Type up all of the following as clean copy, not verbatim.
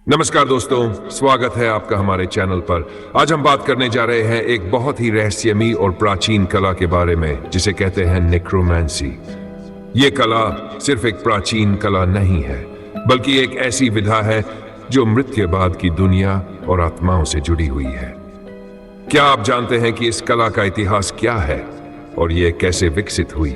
नमस्कार दोस्तों, स्वागत है आपका हमारे चैनल पर। आज हम बात करने जा रहे हैं एक बहुत ही रहस्यमयी और प्राचीन कला के बारे में जिसे कहते हैं नेक्रोमेंसी। ये कला सिर्फ एक प्राचीन कला नहीं है, बल्कि एक ऐसी विधा है जो मृत्यु बाद की दुनिया और आत्माओं से जुड़ी हुई है। क्या आप जानते हैं कि इस कला का इतिहास क्या है और ये कैसे विकसित हुई?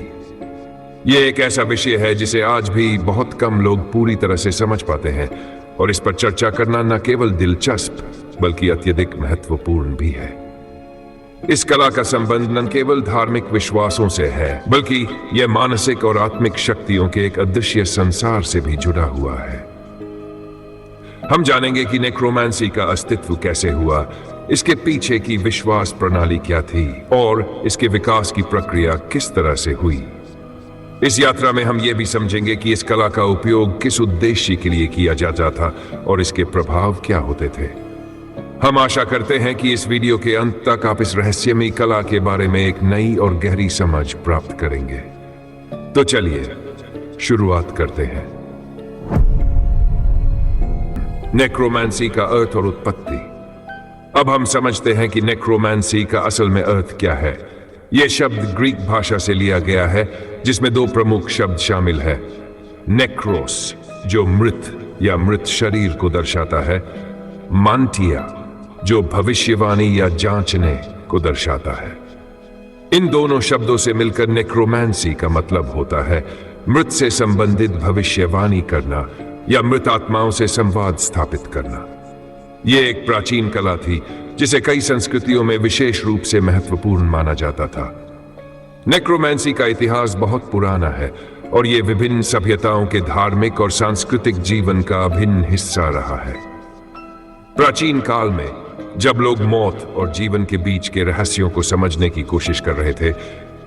ये एक ऐसा विषय है जिसे आज भी बहुत कम लोग पूरी तरह से समझ पाते हैं, और इस पर चर्चा करना न केवल दिलचस्प बल्कि अत्यधिक महत्वपूर्ण भी है। इस कला का संबंध न केवल धार्मिक विश्वासों से है, बल्कि यह मानसिक और आत्मिक शक्तियों के एक अदृश्य संसार से भी जुड़ा हुआ है। हम जानेंगे कि नेक्रोमेंसी का अस्तित्व कैसे हुआ, इसके पीछे की विश्वास प्रणाली क्या थी और इसके विकास की प्रक्रिया किस तरह से हुई। इस यात्रा में हम ये भी समझेंगे कि इस कला का उपयोग किस उद्देश्य के लिए किया जाता था और इसके प्रभाव क्या होते थे। हम आशा करते हैं कि इस वीडियो के अंत तक आप इस रहस्यमयी कला के बारे में एक नई और गहरी समझ प्राप्त करेंगे। तो चलिए शुरुआत करते हैं। नेक्रोमेंसी का अर्थ और उत्पत्ति। अब हम समझते हैं कि नेक्रोमेंसी का असल में अर्थ क्या है। यह शब्द ग्रीक भाषा से लिया गया है, जिसमें दो प्रमुख शब्द शामिल है। नेक्रोस, जो मृत या मृत शरीर को दर्शाता है, मांटिया, जो भविष्यवाणी या जांचने को दर्शाता है। इन दोनों शब्दों से मिलकर नेक्रोमेंसी का मतलब होता है मृत से संबंधित भविष्यवाणी करना या मृत आत्माओं से संवाद स्थापित करना। यह एक प्राचीन कला थी जिसे कई संस्कृतियों में विशेष रूप से महत्वपूर्ण माना जाता था। नेक्रोमेंसी का इतिहास बहुत पुराना है और यह विभिन्न सभ्यताओं के धार्मिक और सांस्कृतिक जीवन का अभिन्न हिस्सा रहा है। प्राचीन काल में जब लोग मौत और जीवन के बीच के रहस्यों को समझने की कोशिश कर रहे थे,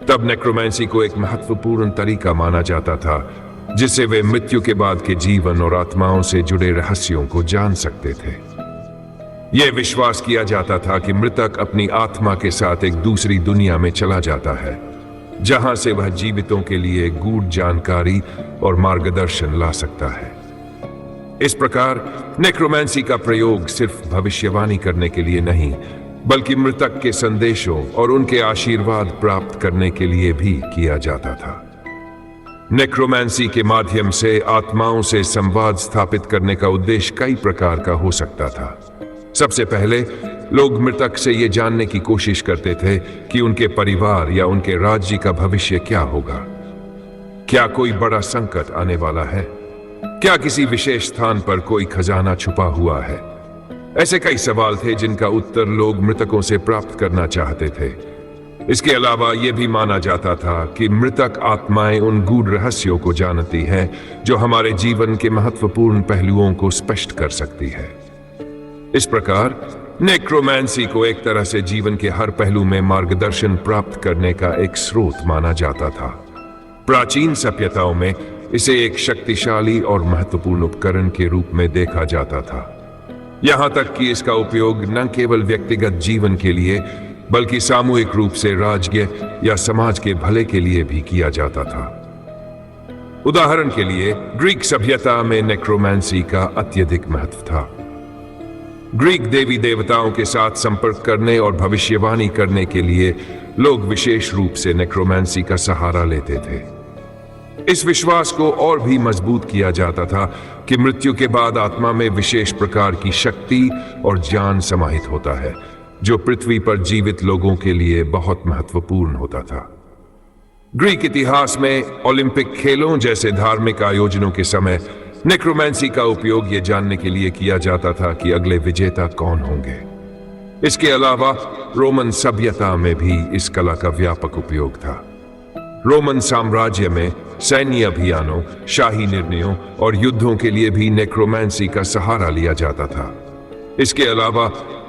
तब नेक्रोमेंसी को एक महत्वपूर्ण तरीका माना जाता था जिससे वे मृत्यु के बाद के जीवन और आत्माओं से जुड़े रहस्यों को जान सकते थे। यह विश्वास किया जाता था कि मृतक अपनी आत्मा के साथ एक दूसरी दुनिया में चला जाता है, जहां से वह जीवितों के लिए गूढ़ जानकारी और मार्गदर्शन ला सकता है। इस प्रकार नेक्रोमेंसी का प्रयोग सिर्फ भविष्यवाणी करने के लिए नहीं, बल्कि मृतक के संदेशों और उनके आशीर्वाद प्राप्त करने के लिए भी किया जाता था। नेक्रोमेंसी के माध्यम से आत्माओं से संवाद स्थापित करने का उद्देश्य कई प्रकार का हो सकता था। सबसे पहले लोग मृतक से यह जानने की कोशिश करते थे कि उनके परिवार या उनके राज्य का भविष्य क्या होगा। क्या कोई बड़ा संकट आने वाला है? क्या किसी विशेष स्थान पर कोई खजाना छुपा हुआ है? ऐसे कई सवाल थे जिनका उत्तर लोग मृतकों से प्राप्त करना चाहते थे। इसके अलावा यह भी माना जाता था कि मृतक आत्माएं उन गूढ़ रहस्यों को जानती हैं जो हमारे जीवन के महत्वपूर्ण पहलुओं को स्पष्ट कर सकती है। इस प्रकार नेक्रोमेंसी को एक तरह से जीवन के हर पहलू में मार्गदर्शन प्राप्त करने का एक स्रोत माना जाता था। प्राचीन सभ्यताओं में इसे एक शक्तिशाली और महत्वपूर्ण उपकरण के रूप में देखा जाता था, यहां तक कि इसका उपयोग न केवल व्यक्तिगत जीवन के लिए बल्कि सामूहिक रूप से राज्य या समाज के भले के लिए भी किया जाता था। उदाहरण के लिए ग्रीक सभ्यता में नेक्रोमेंसी का अत्यधिक महत्व था। ग्रीक देवी देवताओं के साथ संपर्क करने और भविष्यवाणी करने के लिए लोग विशेष रूप से नेक्रोमेंसी का सहारा लेते थे। इस विश्वास को और भी मजबूत किया जाता था कि मृत्यु के बाद आत्मा में विशेष प्रकार की शक्ति और ज्ञान समाहित होता है, जो पृथ्वी पर जीवित लोगों के लिए बहुत महत्वपूर्ण होता था। ग्रीक इतिहास में ओलंपिक खेलों जैसे धार्मिक आयोजनों के समय नेक्रोमेंसी का उपयोग यह जानने के लिए किया जाता था कि अगले विजेता कौन होंगे। इसके अलावा रोमन सभ्यता में भी इस कला का व्यापक उपयोग था। रोमन साम्राज्य में सैन्य अभियानों, शाही निर्णयों और युद्धों के लिए भी नेक्रोमेंसी का सहारा लिया जाता था। इसके अलावा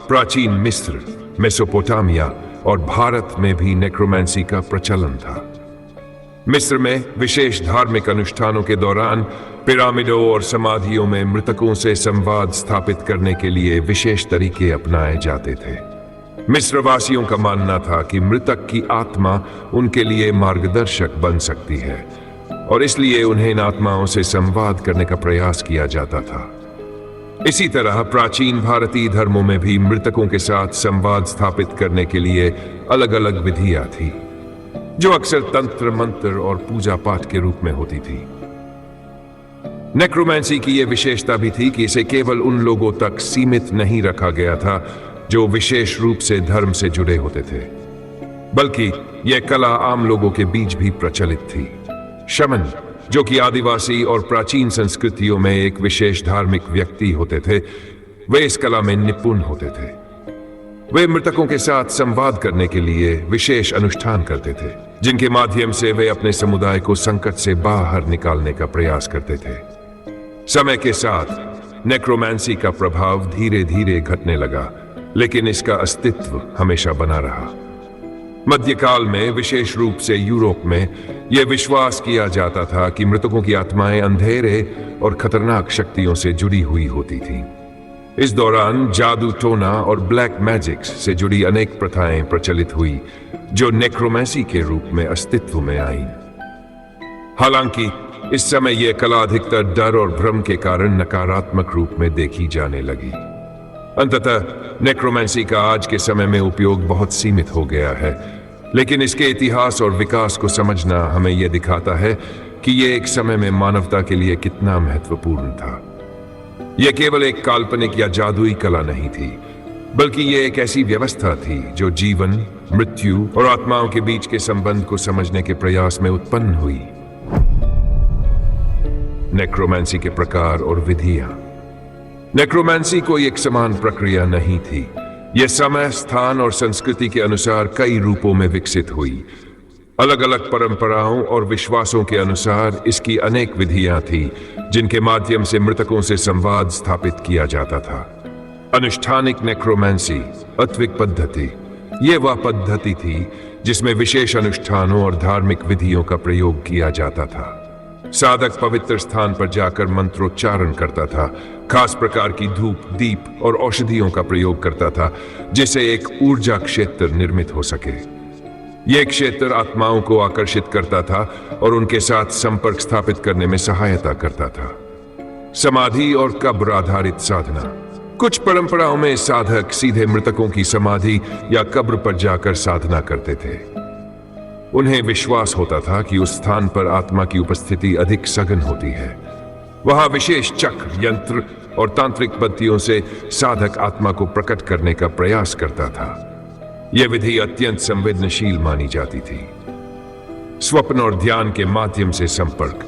प्राचीन मिस्र, मेसोपोटामिया और भारत में भी नेक्रोमेंसी का प्रचलन था। मिस्र में विशेष धार्मिक अनुष्ठानों के दौरान पिरामिडों और समाधियों में मृतकों से संवाद स्थापित करने के लिए विशेष तरीके अपनाए जाते थे। मिस्रवासियों का मानना था कि मृतक की आत्मा उनके लिए मार्गदर्शक बन सकती है और इसलिए उन्हें इन आत्माओं से संवाद करने का प्रयास किया जाता था। इसी तरह प्राचीन भारतीय धर्मों में भी मृतकों के साथ संवाद स्थापित करने के लिए अलग अलग विधियां थी, जो अक्सर तंत्र मंत्र और पूजा पाठ के रूप में होती थी। नेक्रोमैंसी की यह विशेषता भी थी कि इसे केवल उन लोगों तक सीमित नहीं रखा गया था जो विशेष रूप से धर्म से जुड़े होते थे, बल्कि यह कला आम लोगों के बीच भी प्रचलित थी। शमन, जो कि आदिवासी और प्राचीन संस्कृतियों में एक विशेष धार्मिक व्यक्ति होते थे, वे इस कला में निपुण होते थे। वे मृतकों के साथ संवाद करने के लिए विशेष अनुष्ठान करते थे, जिनके माध्यम से वे अपने समुदाय को संकट से बाहर निकालने का प्रयास करते थे। समय के साथ नेक्रोमैंसी का प्रभाव धीरे धीरे घटने लगा, लेकिन इसका अस्तित्व हमेशा बना रहा। मध्यकाल में, विशेष रूप से यूरोप में, यह विश्वास किया जाता था कि मृतकों की आत्माएं अंधेरे और खतरनाक शक्तियों से जुड़ी हुई होती थीं। इस दौरान जादू टोना और ब्लैक मैजिक्स से जुड़ी अनेक प्रथाएं प्रचलित हुई, जो नेक्रोमैंसी के रूप में अस्तित्व में आईं। हालांकि इस समय यह कला अधिकतर डर और भ्रम के कारण नकारात्मक रूप में देखी जाने लगी। अंततः नेक्रोमैंसी का आज के समय में उपयोग बहुत सीमित हो गया है, लेकिन इसके इतिहास और विकास को समझना हमें यह दिखाता है कि यह एक समय में मानवता के लिए कितना महत्वपूर्ण था। यह केवल एक काल्पनिक या जादुई कला नहीं थी, बल्कि यह एक ऐसी व्यवस्था थी जो जीवन, मृत्यु और आत्माओं के बीच के संबंध को समझने के प्रयास में उत्पन्न हुई। नेक्रोमैंसी के प्रकार और विधियां। नेक्रोमैंसी कोई एक समान प्रक्रिया नहीं थी। यह समय, स्थान और संस्कृति के अनुसार कई रूपों में विकसित हुई। अलग अलग परंपराओं और विश्वासों के अनुसार इसकी अनेक विधियां थी, जिनके माध्यम से मृतकों से संवाद स्थापित किया जाता था। अनुष्ठानिक नेक्रोमैंसी, अत्विक पद्धति, यह वह पद्धति थी जिसमें विशेष अनुष्ठानों और धार्मिक विधियों का प्रयोग किया जाता था। साधक पवित्र स्थान पर जाकर मंत्रोच्चारण करता था, खास प्रकार की धूप, दीप और औषधियों का प्रयोग करता था, जिससे एक ऊर्जा क्षेत्र निर्मित हो सके। यह क्षेत्र आत्माओं को आकर्षित करता था और उनके साथ संपर्क स्थापित करने में सहायता करता था। समाधि और कब्र आधारित साधना। कुछ परंपराओं में साधक सीधे मृतकों की समाधि या कब्र पर जाकर साधना करते थे। उन्हें विश्वास होता था कि उस स्थान पर आत्मा की उपस्थिति अधिक सघन होती है। वहां विशेष चक्र, यंत्र और तांत्रिक पद्धतियों से साधक आत्मा को प्रकट करने का प्रयास करता था। यह विधि अत्यंत संवेदनशील मानी जाती थी। स्वप्न और ध्यान के माध्यम से संपर्क।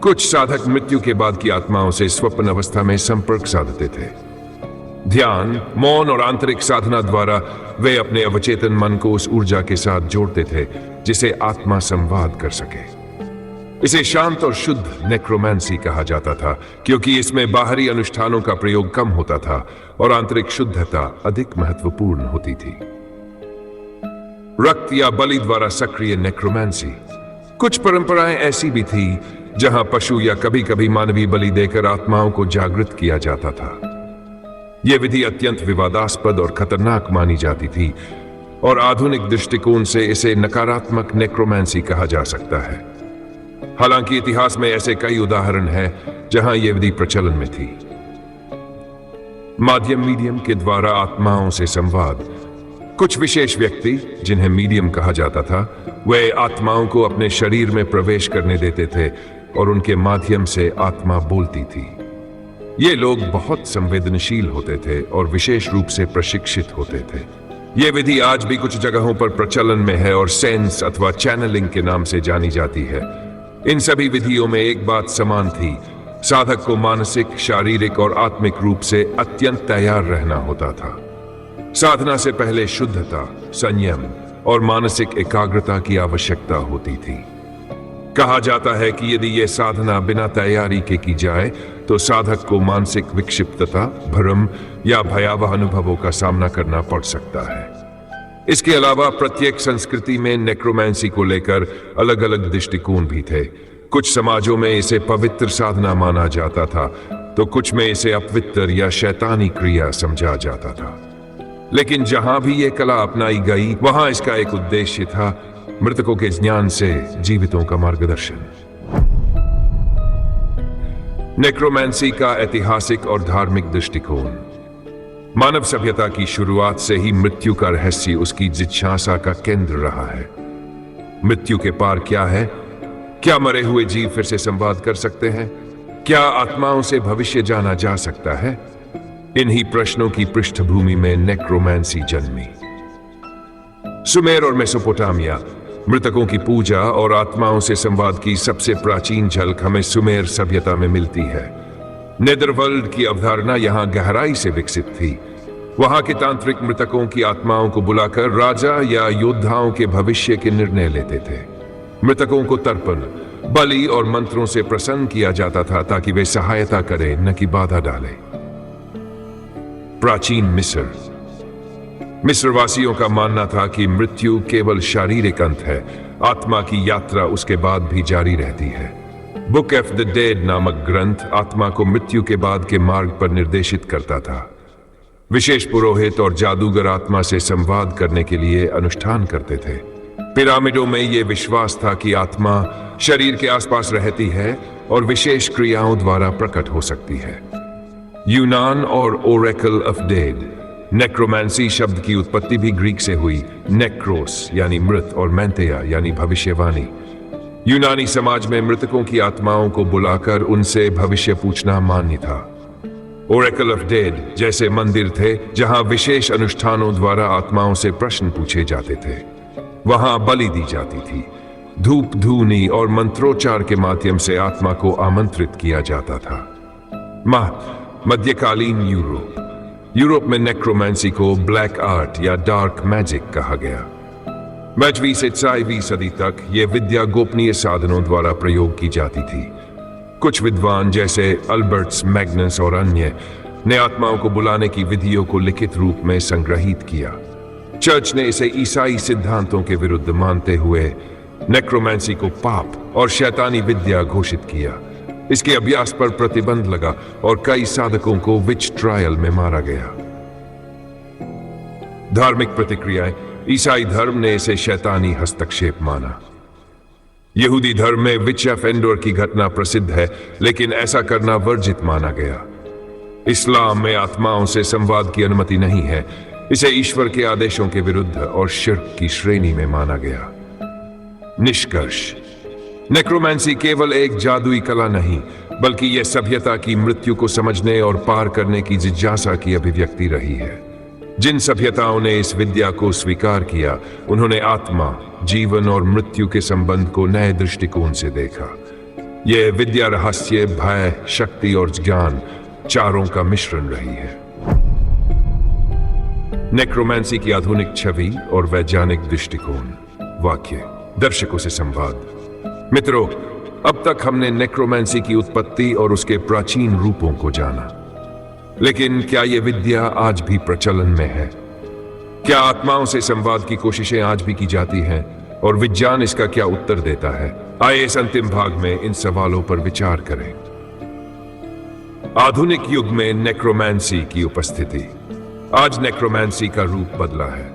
कुछ साधक मृत्यु के बाद की आत्माओं से स्वप्न अवस्था में संपर्क साधते थे। ध्यान, मौन और आंतरिक साधना द्वारा वे अपने अवचेतन मन को उस ऊर्जा के साथ जोड़ते थे जिसे आत्मा संवाद कर सके। इसे शांत और शुद्ध नेक्रोमैंसी कहा जाता था, क्योंकि इसमें बाहरी अनुष्ठानों का प्रयोग कम होता था और आंतरिक शुद्धता अधिक महत्वपूर्ण होती थी। रक्त या बलि द्वारा सक्रिय नेक्रोमैंसी। कुछ परंपराएं ऐसी भी थी जहां पशु या कभी कभी मानवीय बलि देकर आत्माओं को जागृत किया जाता था। यह विधि अत्यंत विवादास्पद और खतरनाक मानी जाती थी, और आधुनिक दृष्टिकोण से इसे नकारात्मक नेक्रोमैंसी कहा जा सकता है। हालांकि इतिहास में ऐसे कई उदाहरण हैं जहां यह विधि प्रचलन में थी। मीडियम के द्वारा आत्माओं से संवाद। कुछ विशेष व्यक्ति, जिन्हें मीडियम कहा जाता था, वे आत्माओं को अपने शरीर में प्रवेश करने देते थे और उनके माध्यम से आत्मा बोलती थी। ये लोग बहुत संवेदनशील होते थे और विशेष रूप से प्रशिक्षित होते थे। यह विधि आज भी कुछ जगहों पर प्रचलन में है और सेंस अथवा चैनलिंग के नाम से जानी जाती है। इन सभी विधियों में एक बात समान थी, साधक को मानसिक, शारीरिक और आत्मिक रूप से अत्यंत तैयार रहना होता था। साधना से पहले शुद्धता, संयम और मानसिक एकाग्रता की आवश्यकता होती थी। कहा जाता है कि यदि यह साधना बिना तैयारी के की जाए तो साधक को मानसिक विक्षिप्तता, भ्रम या भयावह अनुभवों का सामना करना पड़ सकता है। इसके अलावा प्रत्येक संस्कृति में नेक्रोमैंसी को लेकर अलग अलग दृष्टिकोण भी थे। कुछ समाजों में इसे पवित्र साधना माना जाता था, तो कुछ में इसे अपवित्र या शैतानी क्रिया समझा जाता था। लेकिन जहां भी यह कला अपनाई गई, वहां इसका एक उद्देश्य था, मृतकों के ज्ञान से जीवितों का मार्गदर्शन। नेक्रोमैंसी का ऐतिहासिक और धार्मिक दृष्टिकोण। मानव सभ्यता की शुरुआत से ही मृत्यु का रहस्य उसकी जिज्ञासा का केंद्र रहा है। मृत्यु के पार क्या है? क्या मरे हुए जीव फिर से संवाद कर सकते हैं? क्या आत्माओं से भविष्य जाना जा सकता है? इन्हीं प्रश्नों की पृष्ठभूमि में नेक्रोमैंसी जन्मी। सुमेर और मेसोपोटामिया मृतकों की पूजा और आत्माओं से संवाद की सबसे प्राचीन झलक हमें सुमेर सभ्यता में मिलती है। नेदरवर्ल्ड की अवधारणा यहां गहराई से विकसित थी। वहां के तांत्रिक मृतकों की आत्माओं को बुलाकर राजा या योद्धाओं के भविष्य के निर्णय लेते थे। मृतकों को तर्पण, बलि और मंत्रों से प्रसन्न किया जाता था ताकि वे सहायता करें, न कि बाधा डालें। प्राचीन मिस्र वासियों का मानना था कि मृत्यु केवल शारीरिक अंत है, आत्मा की यात्रा उसके बाद भी जारी रहती है। बुक ऑफ द डेड नामक ग्रंथ आत्मा को मृत्यु के बाद के मार्ग पर निर्देशित करता था। विशेष पुरोहित और जादूगर आत्मा से संवाद करने के लिए अनुष्ठान करते थे। पिरामिडों में यह विश्वास था कि आत्मा शरीर के आसपास रहती है और विशेष क्रियाओं द्वारा प्रकट हो सकती है। यूनान और ओरेकल ऑफ डेड। नेक्रोमैंसी शब्द की उत्पत्ति भी ग्रीक से हुई। नेक्रोस यानी मृत और मैंथेया यानी भविष्यवाणी। यूनानी समाज में मृतकों की आत्माओं को बुलाकर उनसे भविष्य पूछना मान्य था। ओरेकल ऑफ डेड जैसे मंदिर थे जहां विशेष अनुष्ठानों द्वारा आत्माओं से प्रश्न पूछे जाते थे। वहां बलि दी जाती थी। धूप धूनी और मंत्रोच्चार के माध्यम से आत्मा को आमंत्रित किया जाता था। मध्यकालीन यूरोप में नेक्रोमैंसी को ब्लैक आर्ट या डार्क मैजिक कहा गया। 5वीं से 6वीं सदी तक यह विद्या गोपनीय साधनों द्वारा प्रयोग की जाती थी। कुछ विद्वान जैसे अल्बर्ट्स मैग्नस और अन्य ने आत्माओं को बुलाने की विधियों को लिखित रूप में संग्रहित किया। चर्च ने इसे ईसाई सिद्धांतों के विरुद्ध मानते हुए नेक्रोमैंसी को पाप और शैतानी विद्या घोषित किया। इसके अभ्यास पर प्रतिबंध लगा और कई साधकों को विच ट्रायल में मारा गया। धार्मिक प्रतिक्रियाएं। ईसाई धर्म ने इसे शैतानी हस्तक्षेप माना। यहूदी धर्म में विच ऑफ एंडोर की घटना प्रसिद्ध है, लेकिन ऐसा करना वर्जित माना गया। इस्लाम में आत्माओं से संवाद की अनुमति नहीं है। इसे ईश्वर के आदेशों के विरुद्ध और शिर्क की श्रेणी में माना गया। निष्कर्ष। नेक्रोमैंसी केवल एक जादुई कला नहीं, बल्कि यह सभ्यता की मृत्यु को समझने और पार करने की जिज्ञासा की अभिव्यक्ति रही है। जिन सभ्यताओं ने इस विद्या को स्वीकार किया, उन्होंने आत्मा, जीवन और मृत्यु के संबंध को नए दृष्टिकोण से देखा। यह विद्या रहस्य, भय, शक्ति और ज्ञान चारों का मिश्रण रही है। नेक्रोमैंसी की आधुनिक छवि और वैज्ञानिक दृष्टिकोण। वाक्य दर्शकों से संवाद। मित्रों, अब तक हमने नेक्रोमैंसी की उत्पत्ति और उसके प्राचीन रूपों को जाना, लेकिन क्या यह विद्या आज भी प्रचलन में है? क्या आत्माओं से संवाद की कोशिशें आज भी की जाती हैं और विज्ञान इसका क्या उत्तर देता है? आइए इस अंतिम भाग में इन सवालों पर विचार करें। आधुनिक युग में नेक्रोमैंसी की उपस्थिति। आज नेक्रोमैंसी का रूप बदला है।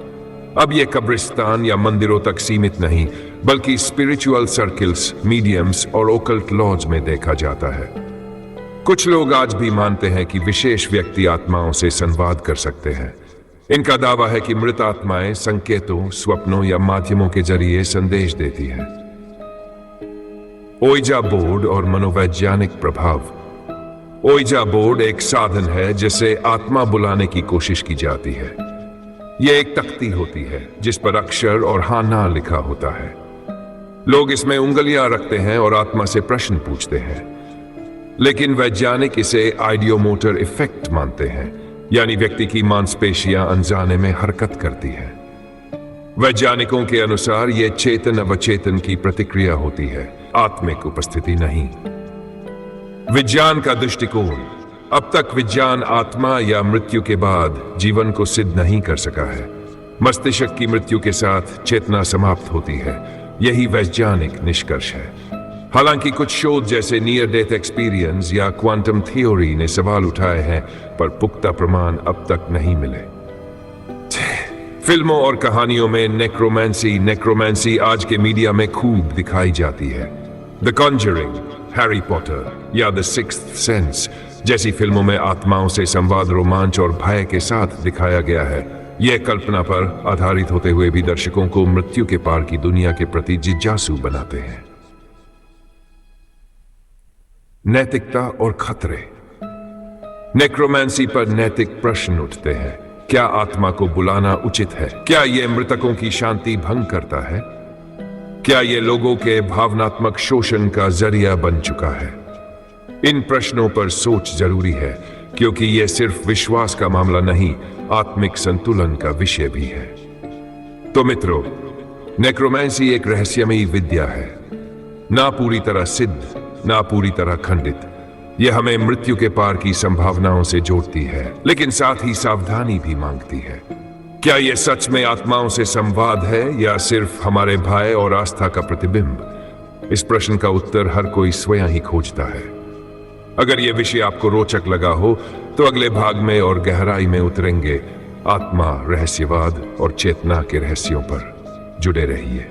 अब यह कब्रिस्तान या मंदिरों तक सीमित नहीं, बल्कि स्पिरिचुअल सर्कल्स, मीडियम्स और ओकल्ट लॉज में देखा जाता है। कुछ लोग आज भी मानते हैं कि विशेष व्यक्ति आत्माओं से संवाद कर सकते हैं। इनका दावा है कि मृत आत्माएं संकेतों, स्वप्नों या माध्यमों के जरिए संदेश देती हैं। ओइजा बोर्ड और मनोवैज्ञानिक प्रभाव। ओइजा बोर्ड एक साधन है जिससे आत्मा बुलाने की कोशिश की जाती है। यह एक तख्ती होती है जिस पर अक्षर और हाँ ना लिखा होता है। लोग इसमें उंगलियां रखते हैं और आत्मा से प्रश्न पूछते हैं, लेकिन वैज्ञानिक इसे आइडियोमोटर इफेक्ट मानते हैं, यानी व्यक्ति की मांसपेशियां अनजाने में हरकत करती हैं। वैज्ञानिकों के अनुसार यह चेतन अवचेतन की प्रतिक्रिया होती है, आत्मिक उपस्थिति नहीं। विज्ञान का दृष्टिकोण। अब तक विज्ञान आत्मा या मृत्यु के बाद जीवन को सिद्ध नहीं कर सका है। मस्तिष्क की मृत्यु के साथ चेतना समाप्त होती है, यही वैज्ञानिक निष्कर्ष है। हालांकि कुछ शोध जैसे नियर डेथ एक्सपीरियंस या क्वांटम थ्योरी ने सवाल उठाए हैं, पर पुख्ता प्रमाण अब तक नहीं मिले। फिल्मों और कहानियों में नेक्रोमैंसी आज के मीडिया में खूब दिखाई जाती है। द कॉन्जरिंग, हैरी पॉटर या द सिक्स्थ सेंस जैसी फिल्मों में आत्माओं से संवाद, रोमांच और भय के साथ दिखाया गया है। यह कल्पना पर आधारित होते हुए भी दर्शकों को मृत्यु के पार की दुनिया के प्रति जिज्ञासु बनाते हैं। नैतिकता और खतरे। नेक्रोमेंसी पर नैतिक प्रश्न उठते हैं। क्या आत्मा को बुलाना उचित है? क्या यह मृतकों की शांति भंग करता है? क्या यह लोगों के भावनात्मक शोषण का जरिया बन चुका है? इन प्रश्नों पर सोच जरूरी है, क्योंकि यह सिर्फ विश्वास का मामला नहीं, आत्मिक संतुलन का विषय भी है। तो मित्रों, नेक्रोमेंसी एक रहस्यमयी विद्या है, ना पूरी तरह सिद्ध, ना पूरी तरह खंडित। यह हमें मृत्यु के पार की संभावनाओं से जोड़ती है, लेकिन साथ ही सावधानी भी मांगती है। क्या यह सच में आत्माओं से संवाद है या सिर्फ हमारे भय और आस्था का प्रतिबिंब? इस प्रश्न का उत्तर हर कोई स्वयं ही खोजता है। अगर यह विषय आपको रोचक लगा हो तो अगले भाग में और गहराई में उतरेंगे। आत्मा, रहस्यवाद और चेतना के रहस्यों पर जुड़े रहिए।